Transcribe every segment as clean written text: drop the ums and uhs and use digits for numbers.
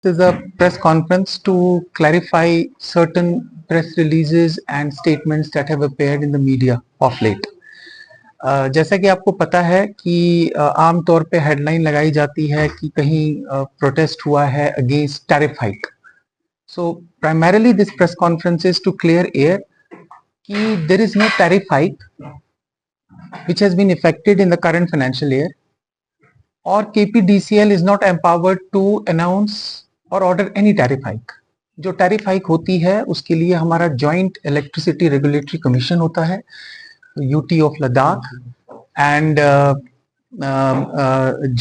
This is a press conference to clarify certain press releases and statements that have appeared in the media of late. जैसा कि आपको पता है कि आम तौर पे हेडलाइन लगाई जाती है कि कहीं प्रोटेस्ट हुआ है against tariff hike. So primarily this press conference is to clear air कि there is no tariff hike which has been effected in the current financial year, or KPDCL is not empowered to announce or order any tariff hike. जो tariff hike होती है उसके लिए हमारा joint electricity regulatory commission होता है, UT of Ladakh and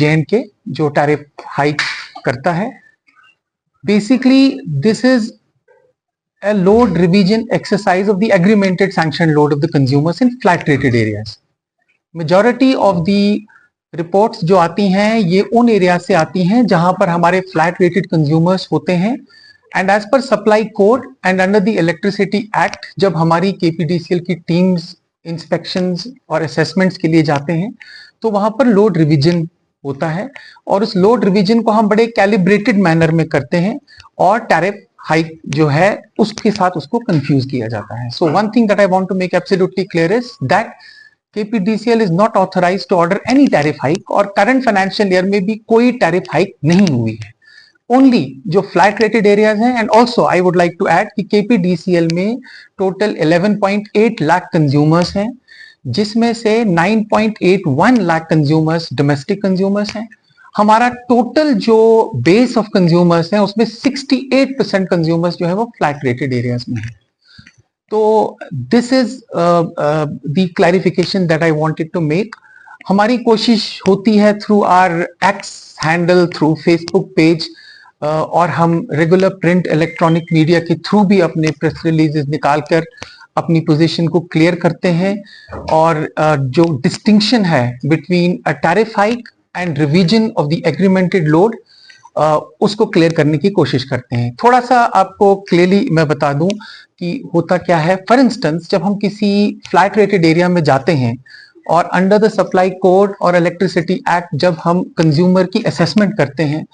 JNK, जो tariff hike करता है. Basically this is a load revision exercise of the agreemented sanctioned load of the consumers in flat rated areas. Majority of the reports जो आती हैं ये उन एरिया से आती हैं जहां पर हमारे फ्लैट रेटेड कंज्यूमर्स होते हैं, and as per supply code and under the electricity act जब हमारी KPDCL की टीम्स इंस्पेक्शंस और असेसमेंट्स के लिए जाते हैं तो वहां पर लोड रिविजन होता है, और उस लोड रिविजन को हम बड़े कैलिब्रेटेड मैनर में करते हैं और टैरिफ हाइक जो है उसके साथ उसको कंफ्यूज किया जाता है. So one thing that I want to make absolutely clear is that KPDCL is not authorized to order any tariff hike, और करंट फाइनेंशियल ईयर में भी कोई टैरिफ हाइक नहीं हुई है. ओनली जो फ्लैट रेटेड एरियाज हैं, and also I would like to add कि KPDCL में टोटल 11.8 लाख कंज्यूमर्स हैं, जिसमें से 9.81 लाख कंज्यूमर्स डोमेस्टिक कंज्यूमर्स हैं. हमारा टोटल जो बेस ऑफ कंज्यूमर्स है उसमें 68% कंज्यूमर्स जो है वो फ्लैट रेटेड एरियाज में है. तो this is the clarification that I wanted to make. हमारी कोशिश होती है through our X handle, through Facebook page, और हम रेगुलर प्रिंट इलेक्ट्रॉनिक मीडिया के थ्रू भी अपने प्रेस रिलीजेस निकालकर अपनी पोजीशन को क्लियर करते हैं, और जो डिस्टिंक्शन है between a tariff hike and revision of the agreemented load उसको क्लियर करने की कोशिश करते हैं. थोड़ा सा आपको क्लियरली मैं बता दूं कि होता क्या है. फॉर इंस्टेंस, जब हम किसी फ्लैट रेटेड एरिया में जाते हैं और अंडर द सप्लाई कोड और इलेक्ट्रिसिटी एक्ट जब हम कंज्यूमर की असेसमेंट करते हैं,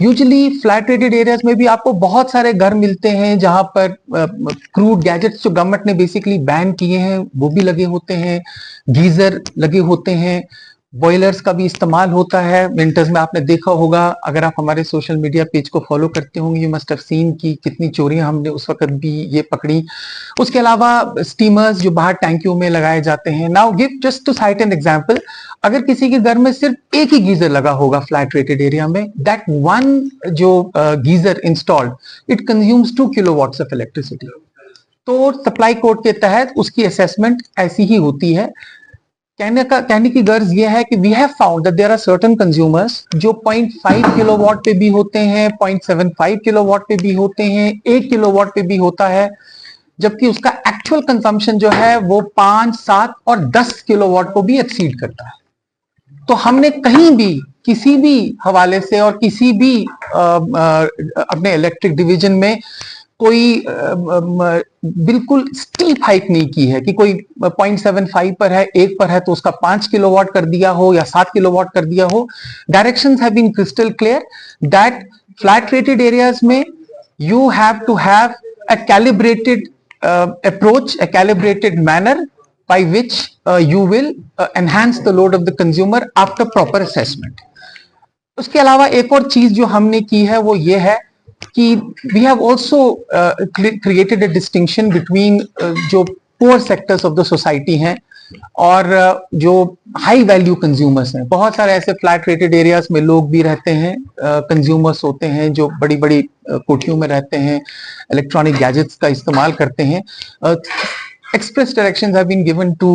यूजुअली फ्लैट रेटेड एरियाज में भी आपको बहुत सारे घर मिलते हैं जहां पर क्रूड गैजेट्स जो गवर्नमेंट ने बेसिकली बैन किए हैं वो भी लगे होते हैं, गीजर लगे होते हैं, बॉयलर्स का भी इस्तेमाल होता है. विंटर्स में आपने देखा होगा, अगर आप हमारे सोशल मीडिया पेज को फॉलो करते होंगे, यू मस्ट हैव सीन कि कितनी चोरियां हमने उस वक्त भी ये पकड़ी. उसके अलावा स्टीमर्स जो बाहर टैंकियों में लगाए जाते हैं. Now give just to cite an example, अगर किसी के घर में सिर्फ एक ही गीजर लगा होगा फ्लैट रेटेड एरिया में, दैट वन जो geyser installed it consumes 2 kilowatts of electricity. तो सप्लाई कोड के तहत उसकी असेसमेंट ऐसी ही होती है. कहने की गर्ज ये है कि we have found that there are certain consumers जो 0.5 किलोवाट पे भी होते हैं, 0.75 किलोवाट पे भी होते हैं, 1 किलोवाट पे भी होता है, जबकि उसका एक्चुअल कंजम्पशन जो है वो 5, 7 और 10 किलोवाट को भी एक्सीड करता है. तो हमने कहीं भी किसी भी हवाले से और किसी भी अपने इलेक्ट्रिक डिवीजन में कोई बिल्कुल स्टीप हाइक नहीं की है कि कोई 0.75 पर है, 1 पर है तो उसका 5 किलोवाट कर दिया हो या 7 किलोवाट कर दिया हो. Directions have been crystal clear that flat rated areas में you have to have a calibrated approach, a calibrated manner by which you will enhance the load of the consumer after proper assessment. उसके अलावा एक और चीज जो हमने की है वो ये है कि we have also created a distinction between जो poor sectors of the society हैं और जो हाई वैल्यू कंज्यूमर्स हैं. बहुत सारे ऐसे फ्लैट रेटेड एरियाज में लोग भी रहते हैं, कंज्यूमर्स होते हैं जो बड़ी बड़ी कोठियों में रहते हैं, इलेक्ट्रॉनिक गैजेट्स का इस्तेमाल करते हैं. Express directions have been given to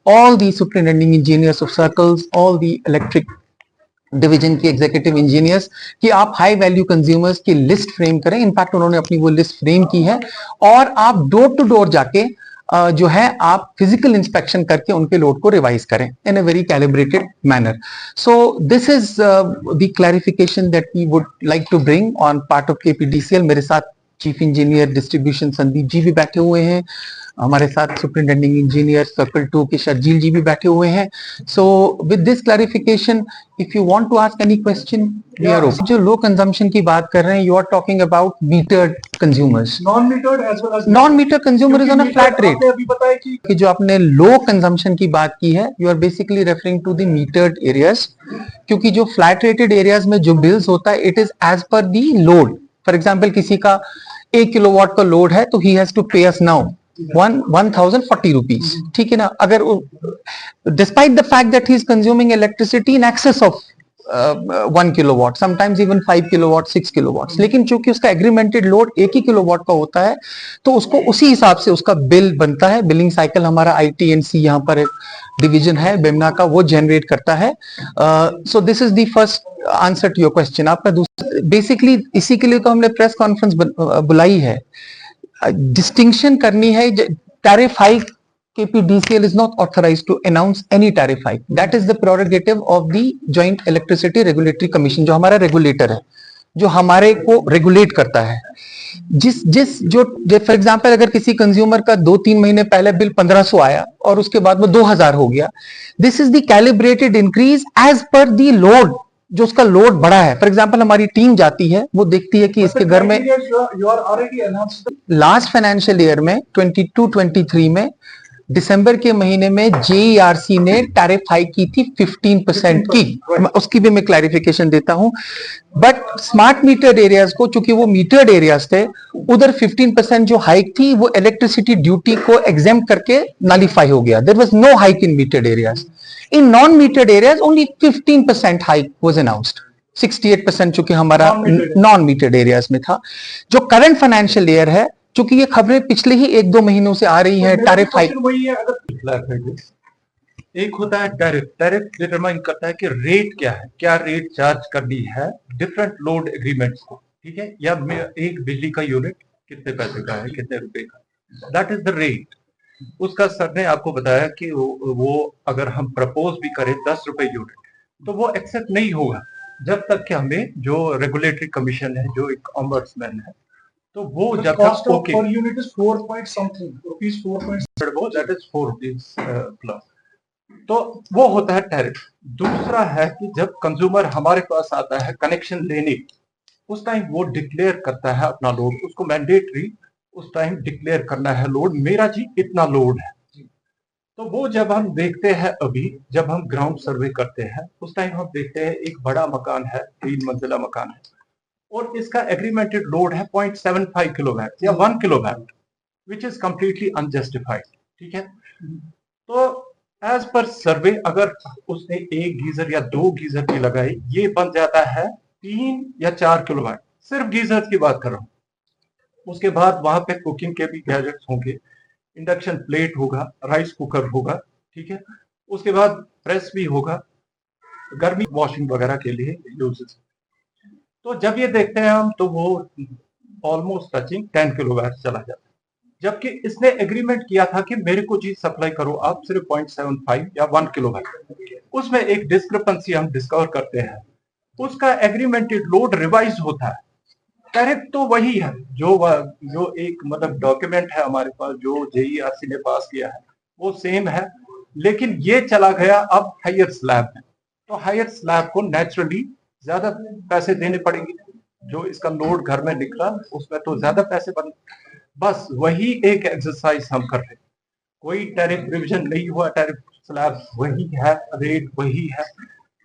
all the superintending engineers of circles, all the electric division की एग्जीक्यूटिव इंजीनियर्स कि आप हाई वैल्यू कंज्यूमर्स की लिस्ट फ्रेम करें. इनफैक्ट उन्होंने अपनी वो लिस्ट फ्रेम की है, और आप डोर टू डोर जाके जो है आप फिजिकल इंस्पेक्शन करके उनके लोड को रिवाइज करें in a very calibrated manner. So this is the clarification that we would like to bring on part of KPDCL. मेरे साथ chief engineer distribution Sandeep ji भी बैठे हुए हैं, हमारे साथ सुपरिटेंडिंग इंजीनियर सर्कल 2 के शर्जील जी भी बैठे हुए हैं. So with this clarification, if you want to ask any question, we are open. जो लो कंजम्पशन की बात कर रहे हैं, you are talking about metered consumers. Non metered as well as non meter consumer is on a flat rate. अभी बताया कि जो आपने लो कंजम्पशन की बात की है, you are basically referring to the metered areas, क्योंकि जो फ्लैट रेटेड एरियाज में जो बिल्स होता है, it is as per the load. For example, किसी का 1 किलोवाट का लोड है, तो ही हैज टू पे अस नाउ 1040 रुपीज. ठीक है ना. अगर despite the fact that he is consuming electricity in excess of 1 kilowatt, sometimes even 5 kilowatt, 6 kilowatt, लेकिन चूंकि उसका एग्रीमेंटेड लोड 1 ही किलोवाट का होता है, तो उसको उसी हिसाब से उसका बिल बनता है. बिलिंग साइकिल हमारा ITNC यहाँ पर एक डिवीजन है बेमना का, वो जनरेट करता है. So this is the first answer to your question. आपका दूसरा, बेसिकली इसी के लिए तो हमने प्रेस कॉन्फ्रेंस बुलाई है, डिस्टिंक्शन करनी है. Tariff hike, KPDCL is not authorized to announce any tariff hike. That is the prerogative of the Joint Electricity Regulatory Commission, जो हमारा रेगुलेटर है, जो हमारे को रेगुलेट करता है. जो फॉर एग्जांपल, अगर किसी कंज्यूमर का 2-3 महीने पहले बिल 1500 आया और उसके बाद वो 2000 हो गया, this is the calibrated increase as per the load. जो उसका लोड बढ़ा है, फॉर एग्जांपल हमारी टीम जाती है, वो देखती है कि इसके घर में लास्ट फाइनेंशियल ईयर में 22-23 में दिसंबर के महीने में JERC ने टैरिफ हाइक की थी 15% की. उसकी भी मैं क्लैरिफिकेशन देता हूं. बट स्मार्ट मीटर्ड एरियाज को, चूंकि वो मीटर्ड एरियाज थे, उधर 15% जो हाइक थी वो इलेक्ट्रिसिटी ड्यूटी को एग्जेम्प्ट करके नलिफाई हो गया. There was no hike in metered areas. In non metered areas only 15% hike was announced. 68% चूंकि हमारा नॉन मीटर्ड एरियाज में था. जो करंट फाइनेंशियल ईयर है, चूंकि ये खबरें पिछले ही 1-2 महीनों से आ रही है, टैरिफ हाइक. एक होता है टैरिफ. टैरिफ डिटरमाइन करता है कि रेट क्या है, क्या रेट चार्ज करनी है डिफरेंट लोड एग्रीमेंट्स को. ठीक है, या एक बिजली का यूनिट कितने पैसे का है, कितने रुपए का, दैट इज द रेट. उसका सर ने आपको बताया कि वो अगर हम प्रपोज भी करें 10 रुपए यूनिट, तो वो एक्सेप्ट नहीं होगा जब तक कि हमें जो रेगुलेटरी कमीशन है, जो एक ऑम्बड्समैन है, तो वो जब तक okay per unit is 4 point something rupees, 4 that is 4 rupees plus. तो वो होता है टैरिफ. दूसरा है कि जब कंज्यूमर हमारे पास आता है कनेक्शन लेने, उस टाइम वो डिक्लेयर करता है अपना लोड. उसको मैंडेटरी उस टाइम डिक्लेयर करना है लोड, मेरा जी इतना लोड है. तो वो जब हम देखते हैं, अभी जब हम ग्राउंड सर्वे करते हैं, उस टाइम हम देखते हैं एक बड़ा मकान है, 3 मंजिला मकान है, और इसका एग्रीमेंटेड लोड है 0.75 किलोवाट या 1 kilowatt, which is completely unjustified. ठीक है, तो एज पर सर्वे अगर उसने 1 गीजर या 2 गीजर की लगाई, ये बन जाता है 3 या 4 किलोवाट. सिर्फ गीजर की बात कर रहा हूं. उसके बाद वहां पे कुकिंग के भी गैजेट्स होंगे, इंडक्शन प्लेट होगा, राइस कुकर होगा. ठीक है, उसके बाद प्रेस भी होगा, गर्मी वॉशिंग वगैरह के लिए यूजेस. तो जब ये देखते हैं हम, तो वो ऑलमोस्ट टचिंग 10 किलोवाट चला जाता है. जबकि इसने एग्रीमेंट किया था कि मेरे को जी सप्लाई करो आप सिर्फ 0.75 या 1 किलोवाट. उसमें एक डिस्क्रिपेंसी हम डिस्कवर करते हैं. उसका एग्रीमेंटेड लोड रिवाइज होता है. टैरिफ तो वही है जो एक मतलब डॉक्यूमेंट है हमारे पास, जो JERC ने पास किया है, वो सेम है. लेकिन ये चला गया अब हायर स्लैब में. तो हायर स्लैब को नेचुरली ज्यादा पैसे देने पड़ेंगे. जो इसका लोड घर में निकला, उसमें तो ज्यादा पैसे बने. बस वही एक एक्सरसाइज हम कर रहे हैं. कोई टैरिफ रिविजन नहीं हुआ. टैरिफ स्लैब वही है, रेट वही है.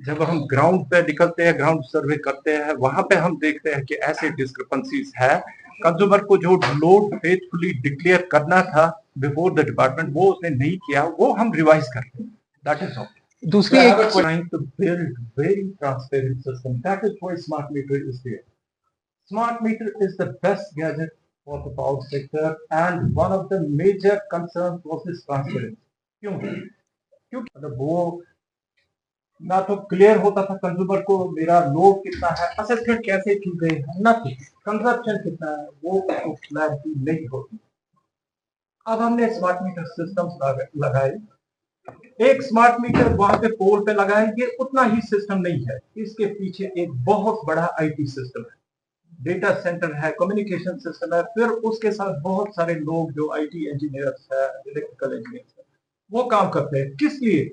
जब हम ग्राउंड पे निकलते हैं, ग्राउंड सर्वे करते हैं, वहां पे हम देखते हैं कि ऐसे डिस्क्रिपेंसीज है. कंज्यूमर को जो लोड फेथफुली डिक्लेयर करना था बिफोर द डिपार्टमेंट, वो उसने नहीं किया, वो हम रिवाइज करते हैं. That is all. दूसरी एक trying to build very transparent system. That is why smart meter is there. Smart meter is the best gadget for the power sector and one of the major concern was this transparency. क्योंकि मतलब वो ना तो clear होता था consumer को मेरा load कितना है, असेसमेंट कैसे की गई है, नथिंग. कंजप्शन कितना है, वो क्लैरिटी नहीं होती. अब हमने स्मार्ट मीटर सिस्टम्स लगाए. एक स्मार्ट मीटर वहां पे पोल पे लगाए, ये उतना ही सिस्टम नहीं है. इसके पीछे एक बहुत बड़ा IT सिस्टम है. डेटा सेंटर है, कम्युनिकेशन सिस्टम है, फिर उसके साथ बहुत सारे लोग जो आईटी इंजीनियर्स है, इलेक्ट्रिकल इंजीनियर्स है, वो काम करते हैं। किस लिए?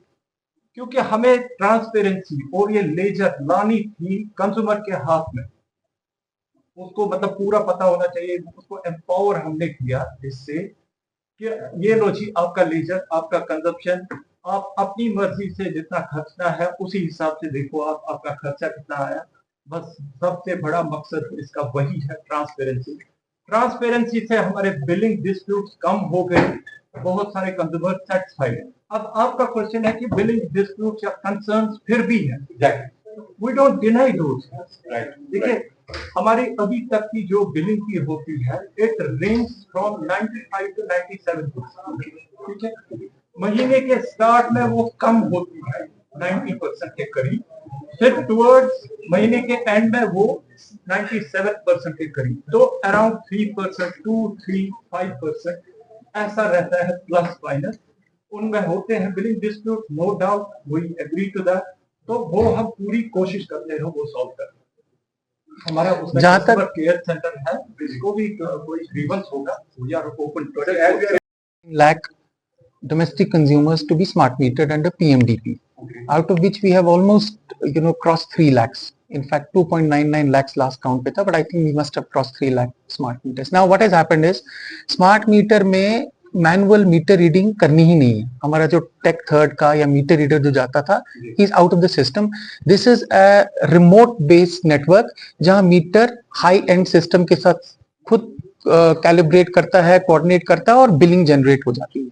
क्योंकि हमें ट्रांसपेरेंसी और ये लेजर लानी थी कंज्यूमर के हाथ में। उसको मतलब पूरा पता होना चाहिए, उसको एम्पावर हमने किया इससे कि ये लो जी आपका लेजर, आपका कंजप्शन, आप अपनी मर्जी से जितना खर्चना है उसी हिसाब से देखो आप, आपका खर्चा कितना आया। बस सबसे बड़ा मकसद इसका वही है, ट्रांसपेरेंसी। ट्रांसपेरेंसी से हमारे बिलिंग डिस्प्यूट्स कम हो गए, बहुत सारे कंज्यूमर सेटिस्फाइड है। अब आपका क्वेश्चन है कि बिलिंग डिस्प्यूट या कंसर्न्स फिर भी है। We don't deny those, right. देखिए हमारी अभी तक की जो बिलिंग की होती है, इट रेंज फ्रॉम 95 टू 97%, ठीक है। महीने के स्टार्ट में वो कम होती है 90% के करीब, फिर टुवर्ड्स महीने के एंड में वो 97% के करीब, तो अराउंड 3%, 2-3-5% ऐसा रहता है, प्लस माइनस उनमें होते हैं billing dispute, no doubt, we agree to that. तो वो हम पूरी कोशिश करते हैं वो सॉल्व करने। हमारा उसमें जहां कस्टमर तक केयर सेंटर है, जिसको भी कोई ग्रीवेंस होगा, we are open to lakh domestic consumers to be smart metered under PMDP, out of which we have almost crossed 3 lakhs. In fact, 2.99 lakhs last count पे था, but I think we must have crossed 3 lakh smart meters. Now, what has happened is smart meter में manual meter reading करनी ही नहीं है। हमारा जो take third का या मीटर रीडर जो जाता था, is out of the system. This is a remote based network जहां मीटर हाई एंड सिस्टम के साथ खुद कैलिब्रेट करता है, कोऑर्डिनेट करता है और बिलिंग जनरेट हो जाती है।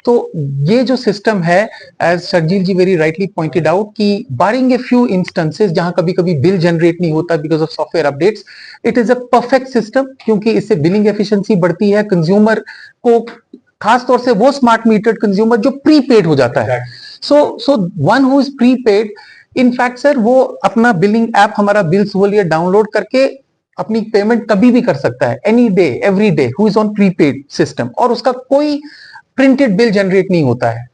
तो ये जो सिस्टम है, एज शर्जील जी वेरी राइटली पॉइंटेड आउट, कि बारिंग ए फ्यू इंस्टेंसेस जहां कभी कभी बिल जनरेट नहीं होता because of software updates, it is a perfect system, क्योंकि इससे बिलिंग एफिशिएंसी बढ़ती है। कंज्यूमर को, खास तौर से वो स्मार्ट मीटर्ड कंज्यूमर जो प्रीपेड हो जाता है, so one who is prepaid, in fact sir वो अपना बिलिंग ऐप हमारा बिल्स वॉलियर डाउनलोड करके अपनी पेमेंट कभी भी कर सकता है, any day every day, who is on prepaid system, और उसका कोई प्रिंटेड बिल जनरेट नहीं होता है।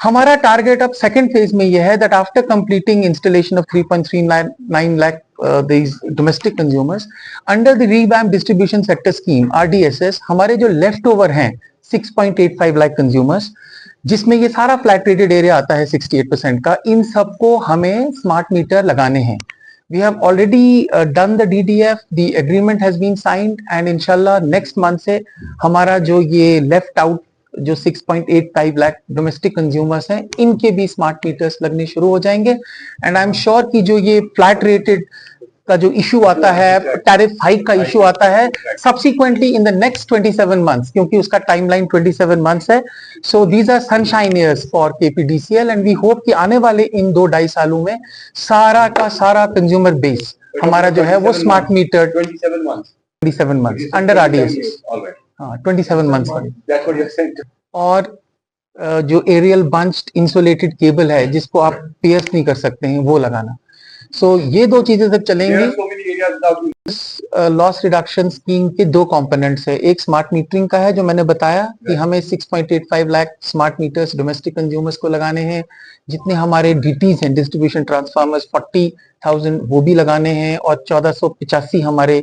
हमारा टारगेट अब सेकंड फेज में यह है that after completing installation of 3.39 lakh these domestic consumers under the revamp distribution sector scheme RDSS, हमारे जो लेफ्ट ओवर हैं 6.85 लाख कंज्यूमर्स, जिसमें ये सारा फ्लैट रेटेड एरिया आता है 68% का, इन सबको हमें स्मार्ट मीटर लगाने हैं। We have already done the DDF, the agreement has been signed, and inshallah next month से हमारा जो ये left out जो 6.85 लाख डोमेस्टिक कंज्यूमर्स हैं, इनके भी स्मार्ट मीटर्स लगने शुरू हो जाएंगे। एंड आई एम श्योर कि जो ये फ्लैट रेटेड का जो इशू आता है, टैरिफ हाइक का इशू आता है, subsequently in the next 27 months, क्योंकि उसका टाइमलाइन 27 मंथ्स है, so these are sunshine years for KPDCL, and we hope कि आने वाले इन 2-2.5 सालों में सारा का सारा कंज्यूमर बेस हमारा जो है वो smart meter 27 months under RDS, हाँ 27 मंथ्स। और जो एरियल बंच्ड इंसुलेटेड केबल है जिसको आप पियर्स नहीं कर सकते हैं, वो लगाना। सो ये दो चीजें जब चलेंगी। लॉस रिडक्शन स्कीम के दो कंपोनेंट्स है, एक स्मार्ट मीटरिंग का है जो मैंने बताया कि हमें 6.85 lakh smart meters domestic consumers को लगाने हैं। जितने हमारे डीटीज हैं, डिस्ट्रीब्यूशन ट्रांसफार्मर्स 40,000 वो भी लगाने हैं, और 1485 हमारे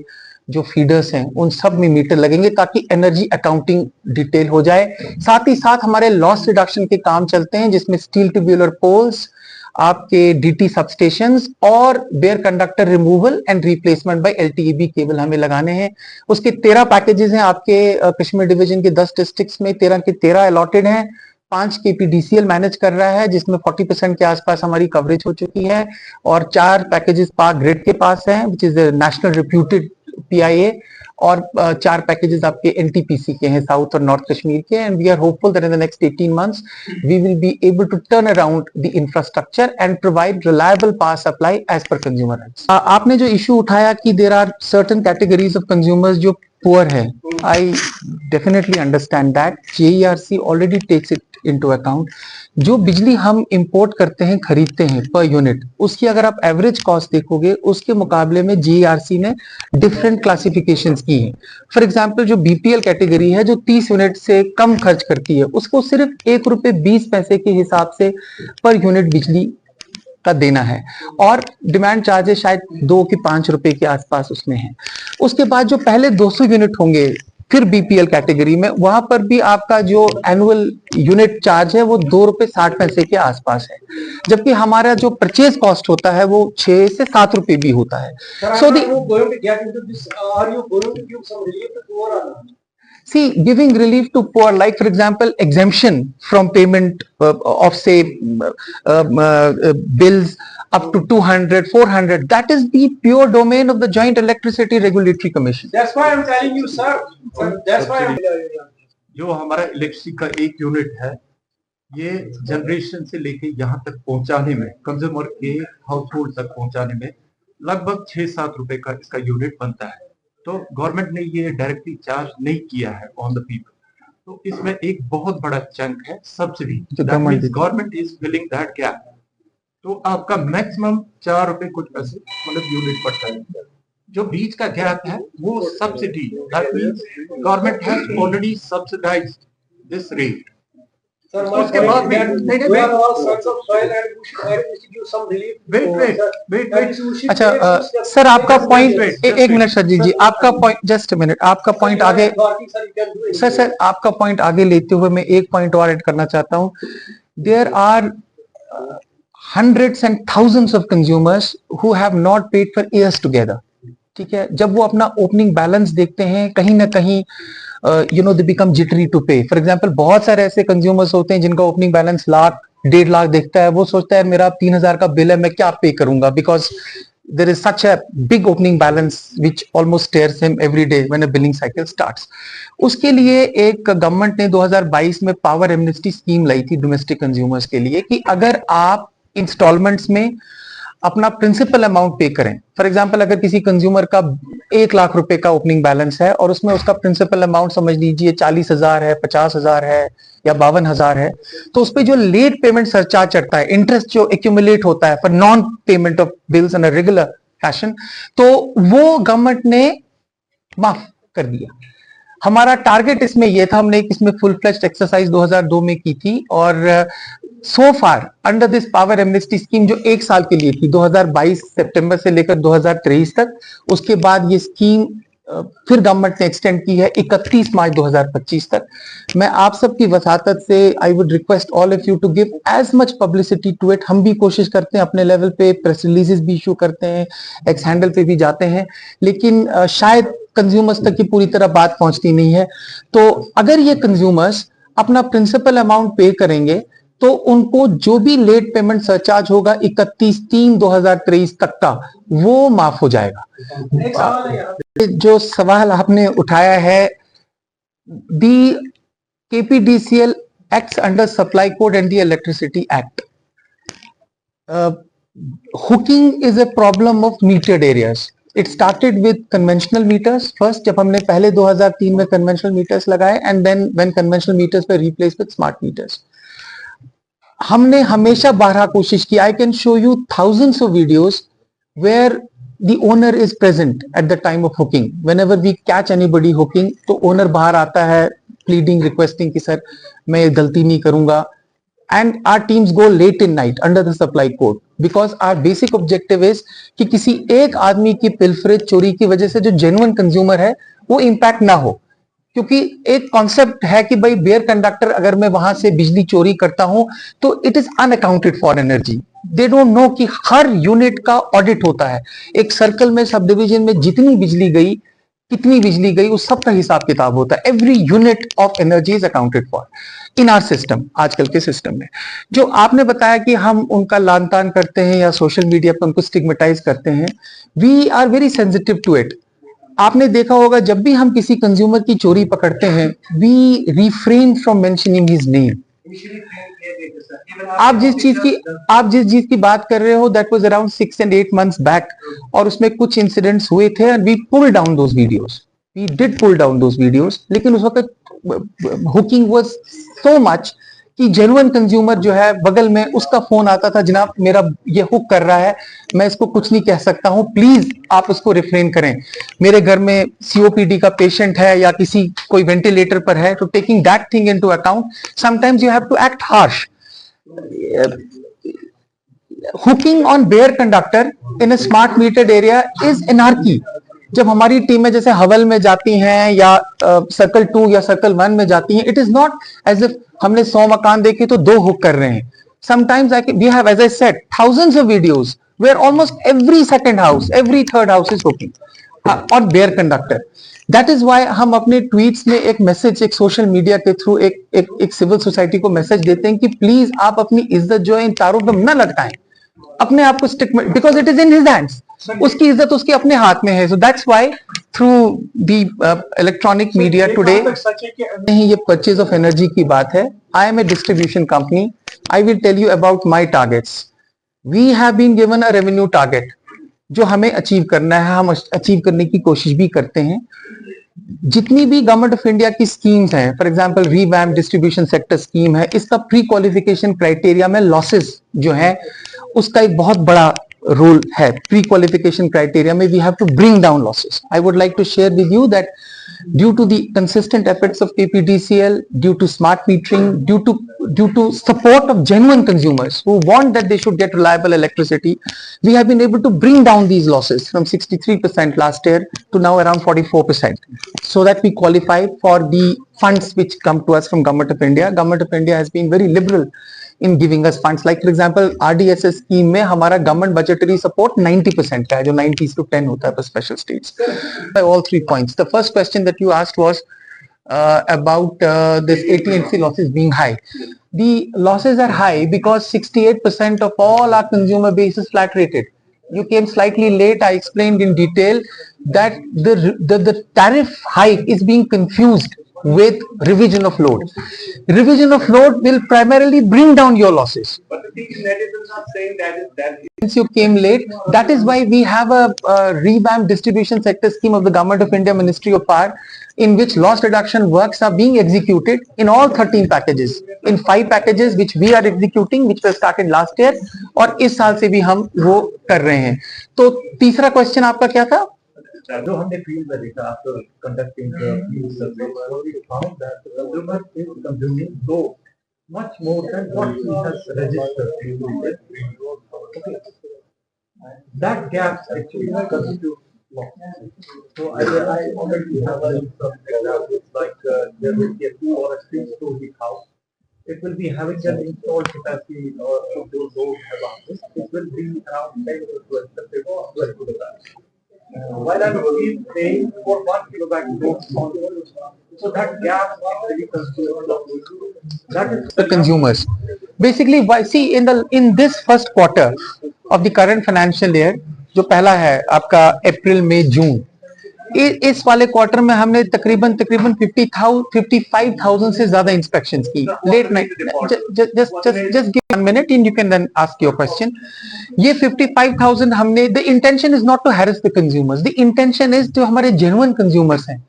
जो फीडर्स हैं उन सब में मीटर लगेंगे ताकि एनर्जी अकाउंटिंग डिटेल हो जाए। साथ ही साथ हमारे लॉस रिडक्शन के काम चलते हैं जिसमें स्टील ट्यूब्यूलर पोल्स, आपके डीटी सबस्टेशंस और bare conductor removal and replacement by LTEB cable हमें लगाने हैं। उसके 13 पैकेजेस हैं आपके कश्मीर डिवीजन के 10 डिस्ट्रिक्ट्स में, 13 के 13 अलॉटेड हैं। 5 केपीडीसीएल मैनेज कर रहा है जिसमें 40% के आसपास हमारी कवरेज हो चुकी है, और 4 पैकेजेस पाक ग्रिड के पास हैं which is national reputed PIA, और 4 पैकेजेस आपके एनटीपीसी के हैं साउथ और नॉर्थ कश्मीर के। And we are hopeful that in the next 18 months we will be able to turn around the infrastructure and provide reliable power supply as per consumer rights. आपने जो issue उठाया कि there are certain categories of consumers जो poor है, I definitely understand that. JERC already takes it into account. जो बिजली हम import करते हैं, खरीदते हैं पर यूनिट, उसकी अगर आप एवरेज कॉस्ट देखोगे उसके मुकाबले में जेईआरसी ने डिफरेंट क्लासिफिकेशंस की हैं। फॉर एग्जांपल जो बीपीएल कैटेगरी है जो 30 यूनिट से कम खर्च करती है, उसको सिर्फ 1 रुपए 20 पैसे के हिसाब से पर यूनिट बिजली का देना है, और डिमांड चार्जेस शायद 2 के 5 रुपए के आसपास उसमें है। उसके बाद जो पहले 200 यूनिट होंगे फिर बीपीएल कैटेगरी में, वहां पर भी आपका जो एनुअल यूनिट चार्ज है वो 2 रुपए 60 पैसे के आसपास है, जबकि हमारा जो परचेज कॉस्ट होता है वो 6 से 7 रुपए भी होता है. So see, giving relief to poor, like for example, exemption from payment of say bills up to 200, 400, that is the pure domain of the Joint Electricity Regulatory Commission. That's why I'm telling you, sir. That's why I'm. जो हमारा electricity का एक unit है, ये generation से लेके यहाँ तक पहुंचाने में, कंज्यूमर के हाउस होल्ड तक पहुंचाने में लगभग 6-7 रुपए का इसका यूनिट बनता है. तो गवर्नमेंट ने ये डायरेक्टली चार्ज नहीं किया है ऑन द पीपल. तो इसमें एक बहुत बड़ा चंक है subsidy. Government is filling that gap. तो आपका मैक्सिमम 4 रुपए कुछ पैसे मतलब यूनिट पड़ता है. जो बीच का गैप है वो subsidy. That means government has already subsidised this rate. उसके बाद अच्छा सर, आपका पॉइंट एक मिनट सर जी, आपका पॉइंट जस्ट मिनट, आपका पॉइंट आगे सर आपका पॉइंट आगे लेते हुए मैं एक पॉइंट और ऐड करना चाहता हूं. There are hundreds and thousands of consumers who have not paid for years together. ठीक है, जब वो अपना ओपनिंग बैलेंस देखते हैं कहीं ना कहीं they become jittery to pay. For example, बहुत सारे ऐसे कंज्यूमर्स होते हैं जिनका ओपनिंग बैलेंस 1,00,000-1.5 देखता है. वो सोचता है मेरा 3,000 का बिल है, मैं क्या पे करूंगा, because there is such a big opening balance which almost stares him every day when a billing cycle starts. उसके लिए एक गवर्नमेंट ने 2022 में पावर एमनेस्टी स्कीम लाई थी डोमेस्टिक कंज्यूमर्स के लिए कि अगर आप इंस्टॉलमेंट्स में अपना प्रिंसिपल अमाउंट पे करें. फॉर एग्जांपल, अगर किसी कंज्यूमर का 1 लाख रुपए का ओपनिंग बैलेंस है और उसमें उसका प्रिंसिपल अमाउंट समझ लीजिए 40,000 है, 50,000 है या 52,000 है, तो उस पे जो लेट पेमेंट सरचार्ज चढ़ता है, इंटरेस्ट जो एक्यूमुलेट होता है for non payment of bills in a regular fashion, तो वो गवर्नमेंट ने माफ कर दिया. हमारा टारगेट इसमें यह था, हमने इसमें फुल फ्लेज्ड एक्सरसाइज 2002 में की थी और so far under this power amnesty scheme जो 1 साल के लिए थी, 2022 सितंबर से लेकर 2023 तक, उसके बाद ये स्कीम फिर गवर्नमेंट ने एक्सटेंड की है 31 मार्च 2025 तक. मैं आप सबकी वसातत से I would request all of you to give as much publicity to it. हम भी कोशिश करते हैं अपने लेवल पे, प्रेस रिलीजेस भी इशू करते हैं, एक्स हैंडल पे भी जाते हैं, लेकिन शायद कंज्यूमर्स तक की पूरी तरह बात पहुंचती नहीं है. तो अगर ये कंज्यूमर्स अपना प्रिंसिपल अमाउंट पे करेंगे तो उनको जो भी लेट पेमेंट सरचार्ज होगा 31/3/2023 तक का, वो माफ हो जाएगा. जो सवाल आपने उठाया है, दी KPDCL acts under Supply Code and the Electricity Act. Hooking is a problem of metered areas. It started with conventional meters first, जब हमने पहले 2003 में conventional meters लगाए, and then when conventional meters were replaced with smart meters. हमने हमेशा बारहा कोशिश की. I can show you thousands of videos where the owner is present at the time of hooking. Whenever we catch anybody hooking, तो owner बाहर आता है pleading, requesting कि सर मैं ये गलती नहीं करूंगा. And our teams go late in night under the supply code because our basic objective is कि किसी एक आदमी की पिलफरेज चोरी की वजह से जो genuine consumer है वो impact ना हो. क्योंकि एक कॉन्सेप्ट है कि भाई बेयर कंडक्टर अगर मैं वहां से बिजली चोरी करता हूं तो it is unaccounted for energy. They don't know कि हर यूनिट का ऑडिट होता है. एक सर्कल में, सब डिवीजन में जितनी बिजली गई, कितनी बिजली गई, उस सब का हिसाब किताब होता है. Every unit of energy is accounted for in our system. आजकल के सिस्टम में जो आपने बताया कि हम उनका लान तान करते हैं या सोशल मीडिया पर उनको स्टिग्मेटाइज करते हैं, we are very sensitive to it. आपने देखा होगा जब भी हम किसी कंज्यूमर की चोरी पकड़ते हैं, we refrain from mentioning his name. आप जिस चीज की बात कर रहे हो, that was around 6 and 8 months back, और उसमें कुछ इंसिडेंट्स हुए थे and we pull down those videos. We did pull down those videos. लेकिन उस वक्त हुकिंग वाज सो मच कि जेन्युइन कंज्यूमर जो है बगल में, उसका फोन आता था, जनाब मेरा ये हुक कर रहा है, मैं इसको कुछ नहीं कह सकता हूं, प्लीज आप उसको रिफ्रेन करें. मेरे घर में COPD का पेशेंट है या किसी कोई वेंटिलेटर पर है, तो taking that thing into account, sometimes you have to act harsh. Hooking on bare conductor in a smart metered area is anarchy. जब हमारी टीमें जैसे हवल में जाती हैं या सर्कल 2 या सर्कल 1 में जाती हैं, it is not as if हमने 100 मकान देखे तो 2 हुक कर रहे हैं. Sometimes we have, as I said, thousands of videos where almost every second house, every third house is hooking or bare conductor. That is why हम अपने tweets में एक मैसेज, एक सोशल मीडिया के थ्रू एक सिविल सोसाइटी को message देते हैं कि प्लीज आप अपनी इज्जत जो है इन तारों पर न लटकाएं, अपने आप को स्टिक में, because it is in his hands. उसकी इज्जत उसके अपने हाथ में है. So that's why through the electronic media today, नहीं ये परचेज ऑफ एनर्जी की बात है. I am a distribution company. I will tell you about my targets. We have been given a revenue target जो हमें अचीव करना है. हम अचीव करने की कोशिश भी करते हैं. जितनी भी गवर्नमेंट ऑफ इंडिया की स्कीम्स हैं, for example revamp distribution sector scheme है, इसका प्री क्वालिफिकेशन क्राइटेरिया में लॉसेस जो है उसका एक बहुत बड़ा रोल है. प्री क्वालिफिकेशन क्राइटेरिया में we have to bring down losses. I would like to share with you that due to the consistent efforts of KPDCL, due to smart metering, due to support of genuine consumers who want that they should get reliable electricity, we have been able to bring down these losses from 63% last year to now around 44%, so that we qualify for the funds which come to us from Government of India. Government of India has been very liberal in giving us funds. Like for example, RDSS scheme में हमारा government budgetary support 90% का है, जो 90 to 10 होता है for special states. By all 3 points. The first question that you asked was about this AT&C losses being high. The losses are high because 68% of all our consumer base is flat rated. You came slightly late. I explained in detail that the tariff hike is being confused with revision of load. Revision of load will primarily bring down your losses. But the netizens are saying that Since you came late, that is why we have a revamped distribution sector scheme of the Government of India Ministry of Power, in which loss reduction works are being executed in all 13 packages, in 5 packages which we are executing, which were started last year, और इस साल से भी हम वो कर रहे हैं. तो तीसरा क्वेश्चन आपका क्या था? जो हमने फील्ड में देखा after conducting the field survey, we found that the consumer is consuming though much more than what he has registered. Okay. That gap actually constitutes loss. So I already have some examples like there will be a 2 or a 3-story house. It will be having an installed capacity or those houses. It will be around 10 to 12 kilowatts. While I'm paying for 1 kilowatt load, so that gap actually constitutes loss. That is The consumers. Basically, why see in this first quarter of the current financial year, जो पहला है आपका अप्रैल मई जून, इस वाले quarter में हमने तकरीबन 55,000 से ज्यादा इंस्पेक्शंस की. Late night, just give 1 minute and you can then ask your question. ये 55,000 हमने, the intention is not to harass the consumers. The intention is जो हमारे genuine consumers हैं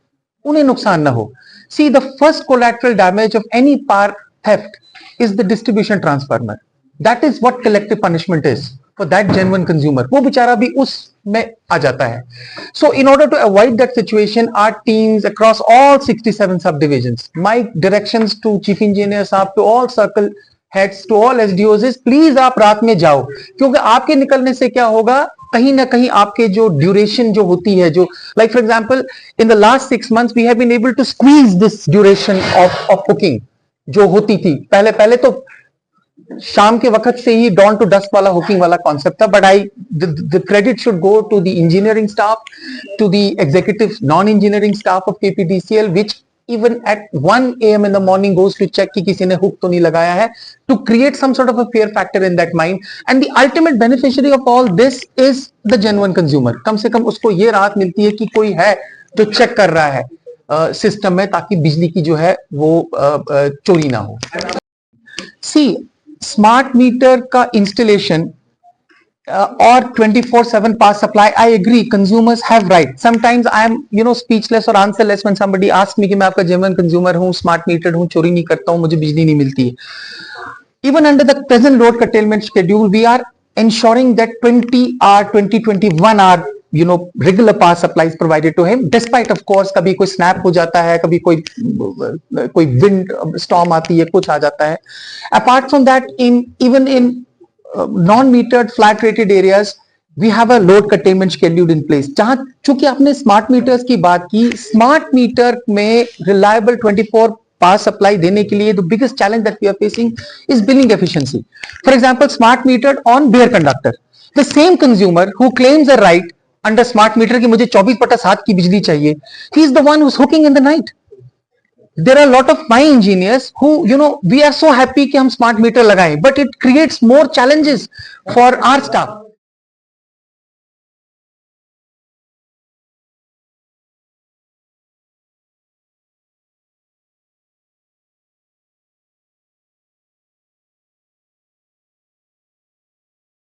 उन्हें नुकसान ना हो. See, the first collateral damage of any power theft is the distribution transformer. That is what collective punishment is for that genuine consumer. वो बेचारा भी उस में आ जाता है. So in order to avoid that situation, our teams across all 67 subdivisions, my directions to chief engineer साहब, to all circle heads, to all SDOs is please आप रात में जाओ, क्योंकि आपके निकलने से क्या होगा, कहीं ना कहीं आपके जो ड्यूरेशन जो होती है, जो like for example in the last 6 months we have been able to squeeze this duration of hooking जो होती थी. पहले तो शाम के वक्त से ही dawn to dusk वाला हुकिंग वाला कॉन्सेप्ट था, but the credit should go to the engineering staff, to the executive non-engineering staff of KPDCL, which even at 1 AM in the morning goes to check कि किसी ने hook तो नहीं लगाया है, to create some sort of a fear factor in that mind. And the ultimate beneficiary of all this is the genuine consumer. कम से कम उसको ये राहत मिलती है कि कोई है जो चेक कर रहा है सिस्टम में, ताकि बिजली की जो है वो चोरी ना हो. See, स्मार्ट मीटर का इंस्टॉलेशन और 24/7 power supply, I agree, consumers have right. Sometimes I am speechless और answerless when somebody asks me कि मैं आपका जेन्युइन कंज्यूमर हूं, स्मार्ट मीटर हूं, चोरी नहीं करता हूं, मुझे बिजली नहीं मिलती है. Even under the present load curtailment schedule, we are ensuring that 2021 hour regular power supply is provided to him, despite of course कभी कोई snap हो जाता है, कभी कोई wind storm आती है, कुछ आ जाता है. Apart from that, even in non-metered flat rated areas, we have a load containment schedule in place. जहां चूंकि आपने स्मार्ट मीटर्स की बात की, स्मार्ट मीटर में रिलायबल 24 पावर सप्लाई देने के लिए the biggest challenge that we are facing is billing efficiency. For example, smart metered on bare conductor. The same consumer who claims a right under smart meter कि मुझे 24/7 की बिजली चाहिए, he is the one who's hooking in the night. There are a lot of my engineers who, we are so happy कि हम smart meter लगाएं, but it creates more challenges for our staff.